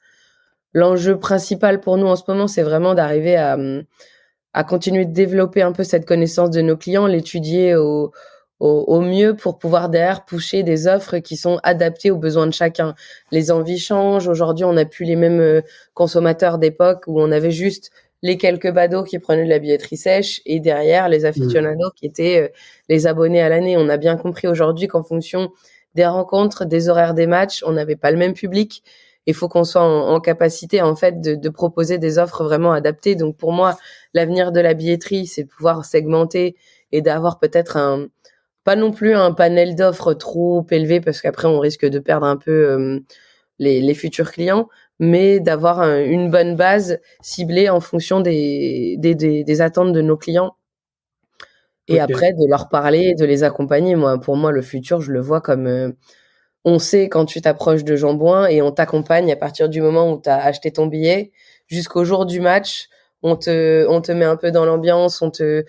L'enjeu principal pour nous en ce moment, c'est vraiment d'arriver à continuer de développer un peu cette connaissance de nos clients, l'étudier au mieux pour pouvoir derrière pousser des offres qui sont adaptées aux besoins de chacun. Les envies changent. Aujourd'hui, on n'a plus les mêmes consommateurs d'époque où on avait juste les quelques badauds qui prenaient de la billetterie sèche et derrière les aficionados qui étaient les abonnés à l'année. On a bien compris aujourd'hui qu'en fonction des rencontres, des horaires des matchs, on n'avait pas le même public il faut qu'on soit en capacité en fait de proposer des offres vraiment adaptées. Donc pour moi, l'avenir de la billetterie, c'est de pouvoir segmenter et d'avoir peut-être pas non plus un panel d'offres trop élevé parce qu'après on risque de perdre un peu les futurs clients, mais d'avoir une bonne base ciblée en fonction des attentes de nos clients. Et après, de leur parler, de les accompagner. Pour moi, le futur, je le vois comme on sait quand tu t'approches de Jambouin et on t'accompagne à partir du moment où tu as acheté ton billet jusqu'au jour du match. On te met un peu dans l'ambiance, on te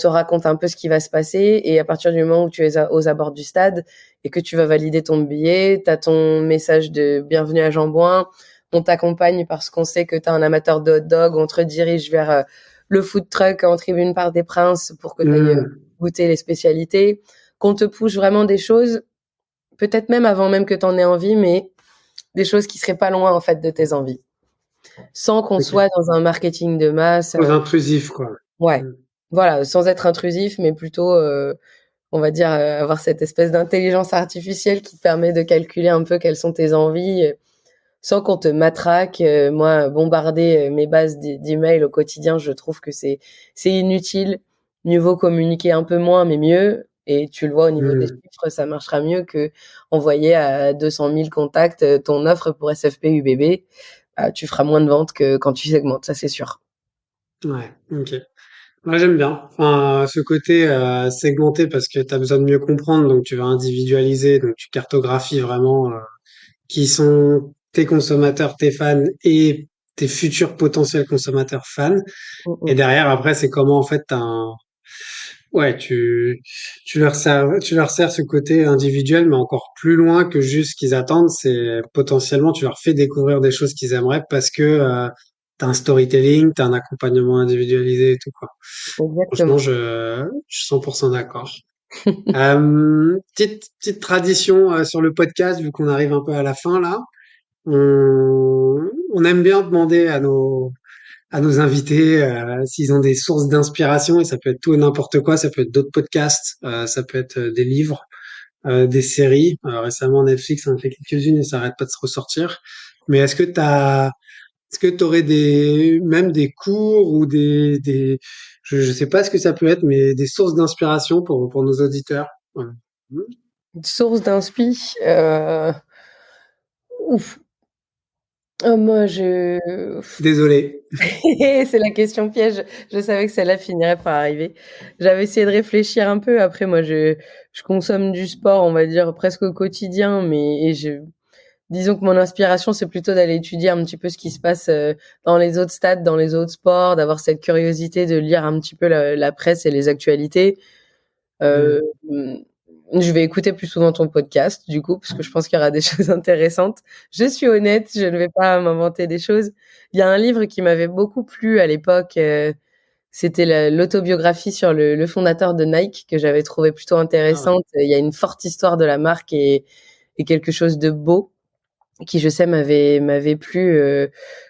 raconte un peu ce qui va se passer. Et à partir du moment où tu es aux abords du stade et que tu vas valider ton billet, tu as ton message de bienvenue à Jambouin. On t'accompagne parce qu'on sait que tu es un amateur de hot dog. On te redirige vers le food truck en tribune Parc des Princes pour que tu ailles goûter les spécialités. Qu'on te push vraiment des choses, peut-être même avant même que tu en aies envie, mais des choses qui seraient pas loin en fait de tes envies. Sans qu'on soit dans un marketing de masse. Intrusif, quoi. Ouais. Voilà, sans être intrusif, mais plutôt, on va dire, avoir cette espèce d'intelligence artificielle qui te permet de calculer un peu quelles sont tes envies, sans qu'on te matraque. Moi, bombarder mes bases d'emails au quotidien, je trouve que c'est inutile. Mieux vaut communiquer un peu moins, mais mieux. Et tu le vois au niveau des chiffres, ça marchera mieux que envoyer à 200 000 contacts ton offre pour SFP UBB. Tu feras moins de ventes que quand tu segmentes, ça c'est sûr. Ouais, ok. Moi, j'aime bien. Enfin, ce côté segmenté parce que tu as besoin de mieux comprendre, donc tu vas individualiser, donc tu cartographies vraiment qui sont tes consommateurs, tes fans et tes futurs potentiels consommateurs fans. Et derrière, après, c'est comment en fait ouais, tu leur sers ce côté individuel, mais encore plus loin que juste ce qu'ils attendent. C'est potentiellement, tu leur fais découvrir des choses qu'ils aimeraient parce que t'as un storytelling, t'as un accompagnement individualisé et tout, quoi. Franchement, Exactement. je suis 100% d'accord. Petite tradition sur le podcast, vu qu'on arrive un peu à la fin là. On aime bien demander à nos invités s'ils ont des sources d'inspiration, et ça peut être tout et n'importe quoi, ça peut être d'autres podcasts, ça peut être des livres, des séries. Récemment, Netflix en a fait quelques-unes et ça arrête pas de se ressortir. Mais est-ce que t'aurais même des cours ou je sais pas ce que ça peut être, mais des sources d'inspiration pour nos auditeurs? Ouais. Source d'inspi, ouf. Moi, Désolé. c'est la question piège. Je savais que celle-là finirait par arriver. J'avais essayé de réfléchir un peu. Après, moi, je consomme du sport, on va dire, presque au quotidien, disons que mon inspiration, c'est plutôt d'aller étudier un petit peu ce qui se passe dans les autres stades, dans les autres sports, d'avoir cette curiosité de lire un petit peu la presse et les actualités. Je vais écouter plus souvent ton podcast, du coup, parce que je pense qu'il y aura des choses intéressantes. Je suis honnête, je ne vais pas m'inventer des choses. Il y a un livre qui m'avait beaucoup plu à l'époque. C'était l'autobiographie sur le fondateur de Nike que j'avais trouvé plutôt intéressante. Il y a une forte histoire de la marque et quelque chose de beau qui, je sais, m'avait plu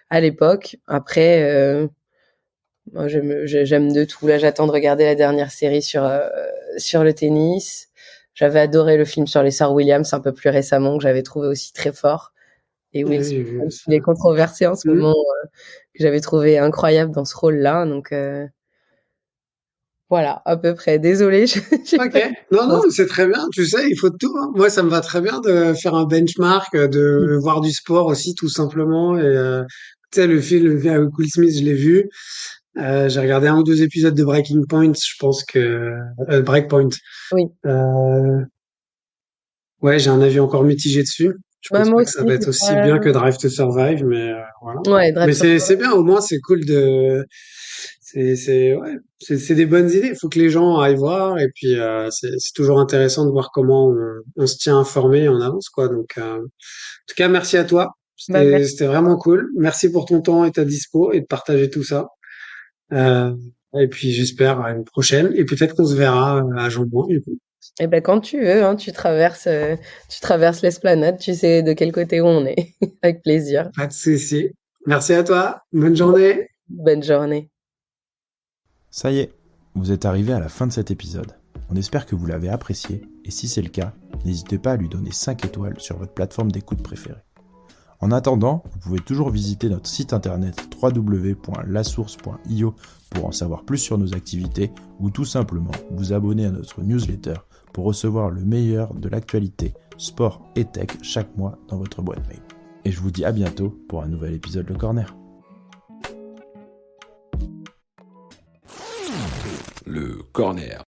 à l'époque. Après, moi, j'aime de tout. Là, j'attends de regarder la dernière série sur le tennis. J'avais adoré le film sur les sœurs Williams un peu plus récemment, que j'avais trouvé aussi très fort. Et Will Smith, il est controversé en ce moment, que j'avais trouvé incroyable dans ce rôle-là. Donc voilà, à peu près. Désolée. Ok. Non, c'est très bien. Tu sais, il faut de tout, hein. Moi, ça me va très bien de faire un benchmark, de voir du sport aussi, tout simplement. Et tu sais, le film avec Will Smith, je l'ai vu. J'ai regardé un ou deux épisodes de Breaking Point. Je pense que Breakpoint. Oui. Ouais, j'ai un avis encore mitigé dessus. Je pense Moi pas que aussi, ça va être aussi bien que Drive to Survive, mais voilà. Ouais, Drive Mais to Survive. c'est bien. Au moins, c'est cool ouais, c'est des bonnes idées. Il faut que les gens aillent voir, et puis c'est toujours intéressant de voir comment on se tient informé et on avance, quoi. Donc, en tout cas, merci à toi. Merci. C'était vraiment cool. Merci pour ton temps et ta dispo et de partager tout ça. Euh, et puis j'espère à une prochaine. Et peut-être qu'on se verra à Jambon, du coup. Eh ben, quand tu veux, hein, tu traverses l'esplanade, tu sais de quel côté on est. Avec plaisir. Pas de souci. Merci à toi. Bonne journée. Bonne journée. Ça y est, vous êtes arrivé à la fin de cet épisode. On espère que vous l'avez apprécié, et si c'est le cas, n'hésitez pas à lui donner 5 étoiles sur votre plateforme d'écoute préférée. En attendant, vous pouvez toujours visiter notre site internet www.lasource.io pour en savoir plus sur nos activités ou tout simplement vous abonner à notre newsletter pour recevoir le meilleur de l'actualité, sport et tech chaque mois dans votre boîte mail. Et je vous dis à bientôt pour un nouvel épisode Le Corner. Le Corner.